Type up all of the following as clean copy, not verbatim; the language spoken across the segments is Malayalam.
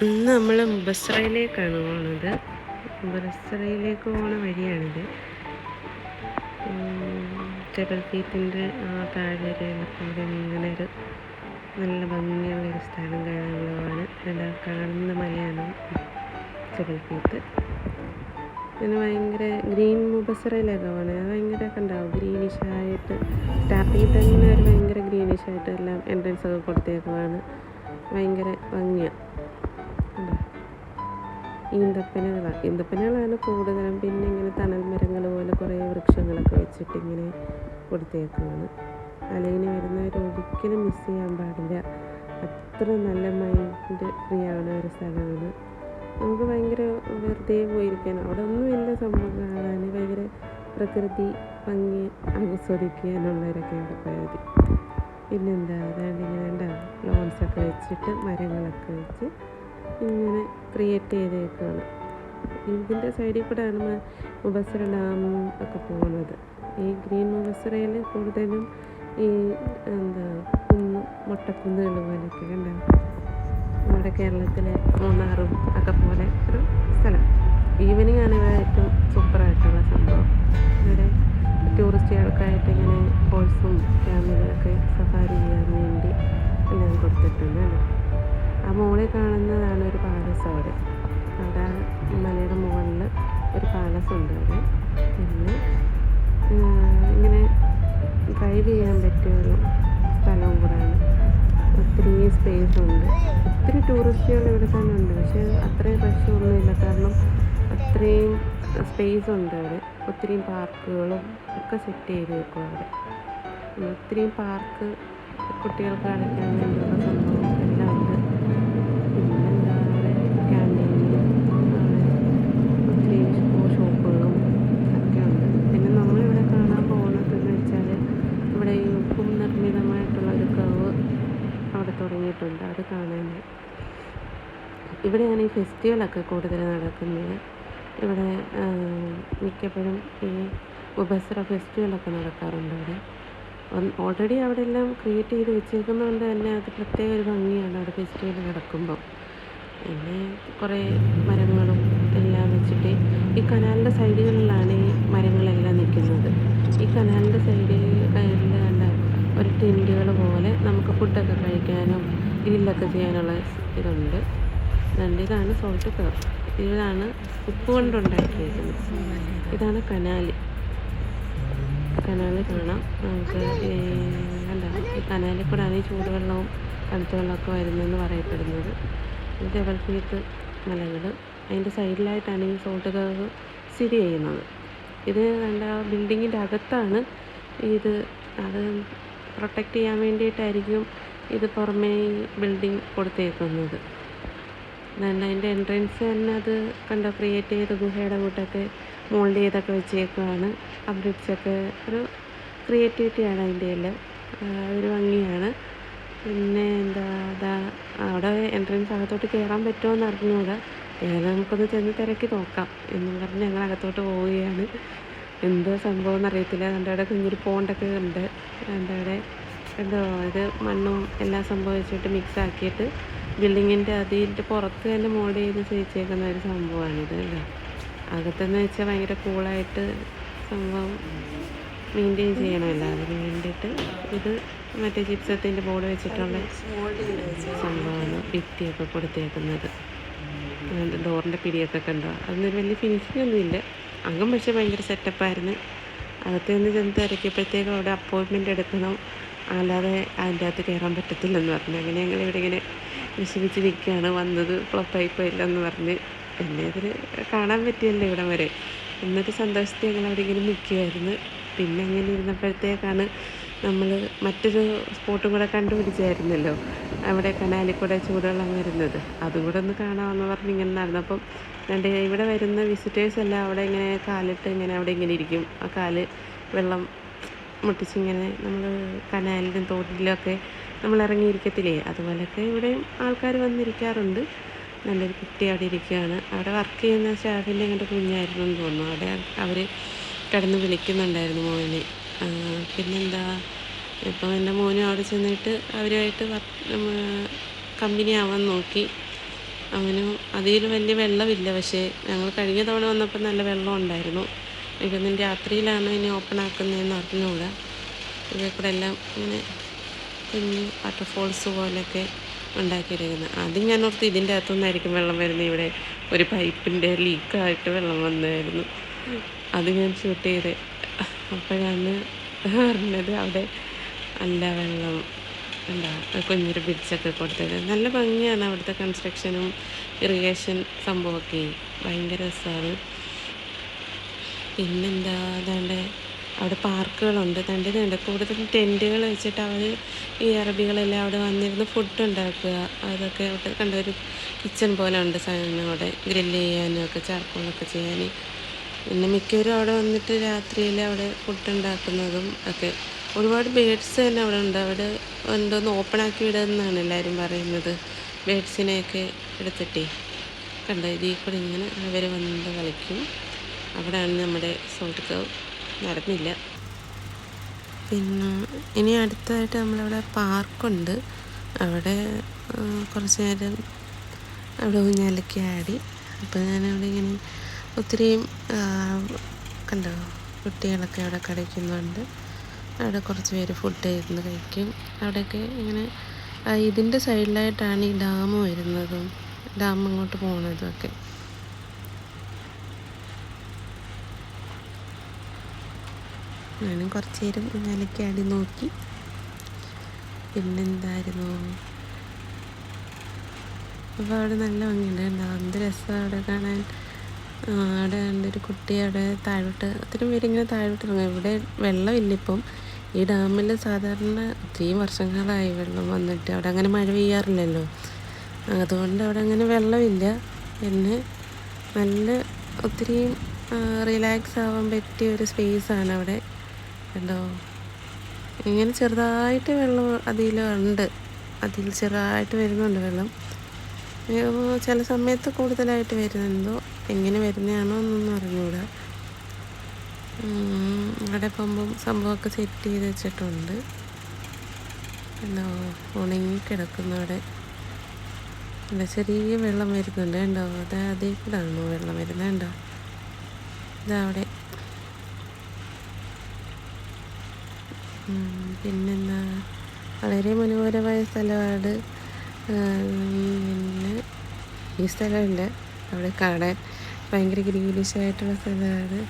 ഇന്ന് നമ്മൾ ബസ്രയിലേക്കാണ് പോകുന്നത്. ബസ്രയിലേക്ക് പോകുന്ന വഴിയാണിത്. ജബൽപീത്തിൻ്റെ താഴ്വരയിലൂടെ ഇങ്ങനെ ഒരു നല്ല ഭംഗിയുള്ളൊരു സ്ഥലം കാണാനുള്ളതാണ്. നല്ല കാണുന്ന മലയാണ് ജബൽപീത്ത്. പിന്നെ ഭയങ്കര ഗ്രീൻ ബസ്രയിലേക്ക് പോകണേ, അത് ഭയങ്കര ഉണ്ടാവും ഗ്രീനിഷായിട്ട്. സ്റ്റാർട്ടിങ്ങിൽ തന്നെ ഒരു ഭയങ്കര ഗ്രീനിഷായിട്ട് എല്ലാം എൻട്രൻസ് ഒക്കെ കൊടുത്തേക്കുവാണ്. ഭയങ്കര ഭംഗിയാണ്. ഈന്തപ്പനകളാണ് കൂടുതലും. പിന്നെ ഇങ്ങനെ തണൽ മരങ്ങൾ പോലെ കുറേ വൃക്ഷങ്ങളൊക്കെ വെച്ചിട്ട് ഇങ്ങനെ കൊടുത്തേക്കുവാണ്. അല്ലെങ്കിൽ വരുന്നവർ ഒരിക്കലും മിസ് ചെയ്യാൻ പാടില്ല. അത്ര നല്ല മൈൻഡ് ഫ്രീ ആവുന്ന ഒരു സ്ഥലമാണ്. നമുക്ക് ഭയങ്കര വെറുതെ പോയിരിക്കാൻ, അവിടെ ഒന്നുമില്ല സംഭവം കാണാൻ. ഭയങ്കര പ്രകൃതി ഭംഗി ആസ്വദിക്കാനുള്ളവരൊക്കെ അവിടെ പോയത്. പിന്നെന്താ, അതാണ്ട് ഇങ്ങനെ ഉണ്ടാവും ലോൺസൊക്കെ വെച്ചിട്ട് മരങ്ങളൊക്കെ വെച്ച് ഇങ്ങനെ ക്രിയേറ്റ് ചെയ്തേക്കാണ്. ഇതിൻ്റെ സൈഡിൽ കൂടെയാണ് മുബസ്സിറ ഡാമും ഒക്കെ പോകുന്നത്. ഈ ഗ്രീൻ മുബസ്സിറയിൽ കൂടുതലും ഈ മൊട്ടക്കുന്നുകൾ പോലെയൊക്കെ ഉണ്ടാവും. നമ്മുടെ കേരളത്തിലെ മൂന്നാറും ഒക്കെ പോലെ ഒരു സ്ഥലം. ഈവനിങ് ആണ് ഇവിടെ ഏറ്റവും സൂപ്പറായിട്ടുള്ള സംഭവം. ഇവിടെ ടൂറിസ്റ്റുകൾക്കായിട്ട് ഇങ്ങനെ ഹോഴ്സും ക്യാമറകളൊക്കെ സഫാരി ചെയ്യാൻ വേണ്ടി എല്ലാം കൊടുത്തിട്ടുണ്ട്. ആ മുകളിൽ കാണുന്നതാണ് ഒരു പാലസ്. അവിടെ മലയുടെ മുകളിൽ ഒരു പാലസ് ഉണ്ട് അവിടെ. പിന്നെ ഇങ്ങനെ ഡ്രൈവ് ചെയ്യാൻ പറ്റിയൊരു സ്ഥലവും കൂടെയാണ്. ഒത്തിരി സ്പേസ് ഉണ്ട്. ഒത്തിരി ടൂറിസ്റ്റുകൾ ഇവിടെ തന്നെ ഉണ്ട്. പക്ഷേ അത്രയും റഷൊന്നുമില്ല, കാരണം അത്രയും സ്പേസ് ഉണ്ട് അവിടെ. ഒത്തിരി പാർക്കുകളും ഒക്കെ സെറ്റ് ചെയ്ത് വെക്കും അവിടെ. ഒത്തിരി പാർക്ക് കുട്ടികൾക്ക് കളിക്കാൻ വേണ്ടിയുള്ള സംഭവം എല്ലാം ഉണ്ട്. പിന്നെന്താ, അവിടെ ക്യാൻറ്റീൻ, ഒത്തിരി ഷോപ്പുകളും ഒക്കെ ഉണ്ട്. പിന്നെ നമ്മളിവിടെ കാണാൻ പോകുന്നതെന്ന് വെച്ചാൽ ഇവിടെ ഈ ഉപ്പും നിർമ്മിതമായിട്ടുള്ള ഒരു കർവ് അവിടെ തുടങ്ങിയിട്ടുണ്ട്. അത് കാണാൻ ഇവിടെയാണ് ഈ ഫെസ്റ്റിവലൊക്കെ കൂടുതൽ നടക്കുന്നത്. ഇവിടെ മിക്കപ്പോഴും ഈ മുബസ്സിറ ഫെസ്റ്റിവലൊക്കെ നടക്കാറുണ്ട് അവിടെ. ഓൾറെഡി അവിടെ എല്ലാം ക്രിയേറ്റ് ചെയ്ത് വെച്ചേക്കുന്നതുകൊണ്ട് തന്നെ അത് പ്രത്യേക ഒരു ഭംഗിയാണ് അവിടെ ഫെസ്റ്റിവൽ നടക്കുമ്പം. പിന്നെ കുറേ മരങ്ങളും എല്ലാം വെച്ചിട്ട് ഈ കനാലിൻ്റെ സൈഡുകളിലാണ് ഈ മരങ്ങളെല്ലാം നിൽക്കുന്നത്. ഈ കനാലിൻ്റെ സൈഡിൽ കണ്ട ഒരു ടെൻറ്റുകൾ പോലെ നമുക്ക് ഫുഡൊക്കെ കഴിക്കാനും ഗ്രില്ലൊക്കെ ചെയ്യാനുള്ള ഇതുണ്ട്. ഇതാണ് സോൾട്ട് കർവ്. ഇതാണ് ഉപ്പ് കൊണ്ടുണ്ടാക്കിയിരിക്കുന്നത്. ഇതാണ് കനാല് കാണാം നമുക്ക്. ഈ കനാലിൽ കൂടെയാണ് ഈ ചൂടുവെള്ളവും തണുത്ത വെള്ളമൊക്കെ വരുന്നതെന്ന് പറയപ്പെടുന്നത്. ജബൽപീത്ത് മലകൾ, അതിൻ്റെ സൈഡിലായിട്ടാണ് ഈ സോൾട്ട് കർവ് സ്ഥിതി ചെയ്യുന്നത്. ഇത് കണ്ട ബിൽഡിങ്ങിൻ്റെ അകത്താണ് ഇത്. അത് പ്രൊട്ടക്റ്റ് ചെയ്യാൻ വേണ്ടിയിട്ടായിരിക്കും ഇത് പുറമേ ബിൽഡിങ് കൊടുത്തേക്കുന്നത്. അതുകൊണ്ട് അതിൻ്റെ എൻട്രൻസ് തന്നെ അത് കണ്ടോ ക്രിയേറ്റ് ചെയ്ത് ഗുഹയുടെ കൂട്ടൊക്കെ മോൾഡ് ചെയ്തൊക്കെ വെച്ചേക്കുവാണ്. ആ ബ്രിഡ്ജൊക്കെ ഒരു ക്രിയേറ്റിവിറ്റിയാണ് അതിൻ്റെ എല്ലാം. അതൊരു ഭംഗിയാണ്. പിന്നെ എന്താ, അവിടെ എൻട്രൻസ് അകത്തോട്ട് കയറാൻ പറ്റുമോ എന്ന് അറിഞ്ഞുകൂടാ. ഏതായാലും നമുക്കൊന്ന് ചെന്ന് തിരക്കി നോക്കാം എന്നും പറഞ്ഞ് ഞങ്ങൾ അകത്തോട്ട് പോവുകയാണ്. എന്തോ സംഭവം എന്നറിയത്തില്ല. എൻ്റെ അവിടെ കുഞ്ഞൊരു പോണ്ടൊക്കെ ഉണ്ട്. എൻ്റെ അവിടെ ഇത് മണ്ണും എല്ലാ സംഭവം വെച്ചിട്ട് മിക്സ് ആക്കിയിട്ട് ബിൽഡിങ്ങിൻ്റെ അതിൻ്റെ പുറത്ത് തന്നെ മോൾഡ് ചെയ്ത് ചെയ്യിച്ചേക്കുന്ന ഒരു സംഭവമാണിത്. അകത്തെന്ന് വെച്ചാൽ ഭയങ്കര കൂളായിട്ട് സംഭവം മെയിൻറ്റെയിൻ ചെയ്യണമല്ലോ, അതിന് വേണ്ടിയിട്ട് ഇത് മറ്റേ ജിപ്സത്തിൻ്റെ ബോർഡ് വെച്ചിട്ടുള്ള സംഭവമാണ് ഭിത്തിയൊക്കെ കൊടുത്തേക്കുന്നത്. ഡോറിൻ്റെ പിടിയൊക്കെ കണ്ടോ. അതൊന്നും വലിയ ഫിനിഷിംഗ് ഒന്നുമില്ല. അകം പക്ഷേ ഭയങ്കര സെറ്റപ്പായിരുന്നു. അകത്ത് നിന്ന് ചെന്ന് തിരക്കിയപ്പോഴത്തേക്കും അവിടെ അപ്പോയിൻമെൻ്റ് എടുക്കണം, അല്ലാതെ അതിൻ്റെ അകത്ത് കയറാൻ പറ്റത്തില്ലെന്ന് പറഞ്ഞു. അങ്ങനെ ഞങ്ങൾ ഇവിടെ ഇങ്ങനെ വിഷമിച്ച് നിൽക്കുകയാണ്. വന്നത് ഫ്ലോപ്പായിപ്പോയില്ലെന്ന് പറഞ്ഞ്. പിന്നെ അതിൽ കാണാൻ പറ്റിയല്ലോ ഇവിടം വരെ. എന്നൊരു സന്തോഷത്തിൽ ഞങ്ങൾ അവിടെ ഇങ്ങനെ നിൽക്കുമായിരുന്നു. പിന്നെ അങ്ങനെ ഇരുന്നപ്പോഴത്തേക്കാണ് നമ്മൾ മറ്റൊരു സ്പോട്ടും കൂടെ കണ്ടുപിടിച്ചായിരുന്നല്ലോ, അവിടെ കനാലിൽ കൂടെ ചൂടുവെള്ളം വരുന്നത്. അതും കൂടെ ഒന്ന് കാണാമെന്ന് പറഞ്ഞ് ഇങ്ങനെ നടന്നപ്പം ഇവിടെ വരുന്ന വിസിറ്റേഴ്സ് എല്ലാം അവിടെ ഇങ്ങനെ കാലിട്ട് ഇങ്ങനെ അവിടെ ഇങ്ങനെ ഇരിക്കും. ആ കാല് വെള്ളം മുട്ടിച്ചിങ്ങനെ നമ്മൾ കനാലിലും തോട്ടിലൊക്കെ നമ്മൾ ഇറങ്ങിയിരിക്കത്തില്ലേ, അതുപോലെയൊക്കെ ഇവിടെയും ആൾക്കാർ വന്നിരിക്കാറുണ്ട്. നല്ലൊരു കുട്ടി അവിടെ ഇരിക്കുകയാണ്. അവിടെ വർക്ക് ചെയ്യുന്ന സ്റ്റാഫിൻ്റെ അങ്ങോട്ട് കുഞ്ഞായിരുന്നു എന്ന് തോന്നുന്നു. അവിടെ അവർ കിടന്ന് വിളിക്കുന്നുണ്ടായിരുന്നു മോനെ. പിന്നെന്താ, ഇപ്പോൾ എൻ്റെ മോനും അവിടെ ചെന്നിട്ട് അവരുമായിട്ട് കമ്പനി ആവാൻ നോക്കി. അങ്ങനെ അതിൽ വലിയ വെള്ളമില്ല. പക്ഷേ ഞങ്ങൾ കഴിഞ്ഞ തവണ വന്നപ്പോൾ നല്ല വെള്ളം ഉണ്ടായിരുന്നു. എനിക്കൊന്നും രാത്രിയിലാണ് ഇനി ഓപ്പൺ ആക്കുന്നതെന്ന് അറിഞ്ഞുകൂടാ. ഇതിൽ കൂടെ എല്ലാം ഇങ്ങനെ കുഞ്ഞ് വാട്ടർഫോൾസ് പോലെയൊക്കെ ഉണ്ടാക്കിയിരിക്കുന്നത്. ആദ്യം ഞാൻ ഓർത്ത് ഇതിൻ്റെ അകത്തുനിന്നായിരിക്കും വെള്ളം വരുന്നത്. ഇവിടെ ഒരു പൈപ്പിൻ്റെ ലീക്കായിട്ട് വെള്ളം വന്നായിരുന്നു. അത് ഞാൻ ഷൂട്ട് ചെയ്തേ. അപ്പോഴാണ് പറഞ്ഞത് അവിടെ അല്ല വെള്ളം എന്താ കുഞ്ഞൊരു ബ്രിഡ്ജൊക്കെ കൊടുത്തത്. നല്ല ഭംഗിയാണ് അവിടുത്തെ കൺസ്ട്രക്ഷനും ഇറിഗേഷൻ സംഭവമൊക്കെ. ഭയങ്കര രസമാണ്. പിന്നെന്താ അതാണ്ട് അവിടെ പാർക്കുകളുണ്ട്. തണ്ടേതുണ്ട് കൂടുതലും ടെൻറ്റുകൾ വെച്ചിട്ട് അവർ ഈ അറബികളെല്ലാം അവിടെ വന്നിരുന്ന് ഫുഡ് ഉണ്ടാക്കുക. അതൊക്കെ അവിടെ കണ്ട ഒരു കിച്ചൺ പോലെ ഉണ്ട് സാധനം. അവിടെ ഗ്രില്ല് ചെയ്യാനും ഒക്കെ ചാർക്കോളൊക്കെ ചെയ്യാൻ. പിന്നെ മിക്കവരും അവിടെ വന്നിട്ട് രാത്രിയിൽ അവിടെ ഫുഡ് ഉണ്ടാക്കുന്നതും ഒക്കെ. ഒരുപാട് ബേഡ്സ് തന്നെ അവിടെ ഉണ്ട്. അവിടെ എന്തോന്ന് ഓപ്പണാക്കി വിടുമെന്നാണ് എല്ലാവരും പറയുന്നത്. ബേഡ്സിനെയൊക്കെ എടുത്തിട്ടേ കണ്ട ഇതിൽ കൂടെ ഇങ്ങനെ അവർ വന്ന് കളിക്കും. അവിടെയാണ് നമ്മുടെ സോൾട്ട് കർവ്. നടന്നില്ല. പിന്നെ ഇനി അടുത്തതായിട്ട് നമ്മളവിടെ പാർക്കുണ്ട്. അവിടെ കുറച്ച് നേരം അവിടെ ഊഞ്ഞാലൊക്കെ ആടി. അപ്പോൾ ഞാനവിടെ ഇങ്ങനെ ഒത്തിരിയും കണ്ടോ കുട്ടികളൊക്കെ അവിടെ കളിക്കുന്നുണ്ട്. അവിടെ കുറച്ച് പേര് ഫുഡ് ഇരുന്ന് കഴിക്കും. അവിടെയൊക്കെ ഇങ്ങനെ ഇതിൻ്റെ സൈഡിലായിട്ടാണ് ഈ ഡാം വരുന്നതും ഡാം അങ്ങോട്ട് പോകുന്നതും ഒക്കെ. ഞാനും കുറച്ച് നേരം ഊഞ്ഞാലൊക്കെ ആടി നോക്കി. പിന്നെന്തായിരുന്നു, അപ്പോൾ അവിടെ നല്ല ഭംഗിയുണ്ട്. എന്ത് രസമാണ് അവിടെ കാണാൻ. അവിടെ ഒരു കുട്ടി അവിടെ താഴോട്ട് ഒത്തിരി പേരിങ്ങനെ താഴോട്ട് ഇറങ്ങും. ഇവിടെ വെള്ളമില്ല ഇപ്പം. ഈ ഡാമിൽ സാധാരണ ഒത്തിരി വർഷങ്ങളായി വെള്ളം വന്നിട്ട്. അവിടെ അങ്ങനെ മഴ പെയ്യാറില്ലല്ലോ, അതുകൊണ്ട് അവിടെ അങ്ങനെ വെള്ളമില്ല. പിന്നെ നല്ല ഒത്തിരി റിലാക്സ് ആവാൻ പറ്റിയ ഒരു സ്പേസാണ് അവിടെ. കണ്ടോ ഇങ്ങനെ ചെറുതായിട്ട് വെള്ളം അതിലുണ്ട്. അതിൽ ചെറുതായിട്ട് വരുന്നുണ്ട് വെള്ളം. ചില സമയത്ത് കൂടുതലായിട്ട് വരുന്നുണ്ടോ, എങ്ങനെ വരുന്നതാണോ എന്നൊന്നും അറിഞ്ഞുകൂടാ. അവിടെ സംഭവമൊക്കെ സെറ്റ് ചെയ്ത് വെച്ചിട്ടുണ്ട്. എന്തോ ഉണങ്ങി കിടക്കുന്ന അവിടെ അല്ല ചെറിയ വെള്ളം വരുന്നുണ്ട്. കണ്ടോ അത് അതിൽ കൂടാണോ വെള്ളം വരുന്നത്? കണ്ടോ ഇതവിടെ. പിന്നെന്താ വളരെ മനോഹരമായ സ്ഥലമാണ്. പിന്നെ ഈ സ്ഥലമില്ല അവിടെ കാണാൻ ഭയങ്കര ഗ്രീനിഷായിട്ടുള്ള സ്ഥലമാണ്.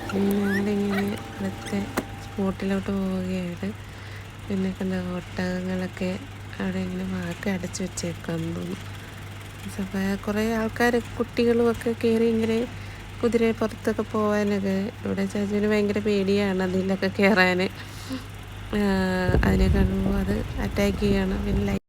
പിന്നെ ഞങ്ങളിങ്ങനെ അടുത്ത സ്പോട്ടിലോട്ട് പോവുകയാണ്. പിന്നെ കണ്ട ഒട്ടകങ്ങളൊക്കെ അവിടെ ഇങ്ങനെ വാക്ക് അടച്ചു വെച്ചേക്കാന്ന് തോന്നുന്നു. അപ്പോൾ കുറേ ആൾക്കാർ കുട്ടികളും ഒക്കെ കയറി ഇങ്ങനെ കുതിരപ്പുറത്തൊക്കെ പോകാനൊക്കെ. ഇവിടെ ചാച്ചുവിന് ഭയങ്കര പേടിയാണ് അതിലൊക്കെ കയറാൻ. അതിനെ കാണുമ്പോൾ അത് അറ്റാക്ക് ചെയ്യണം. പിന്നെ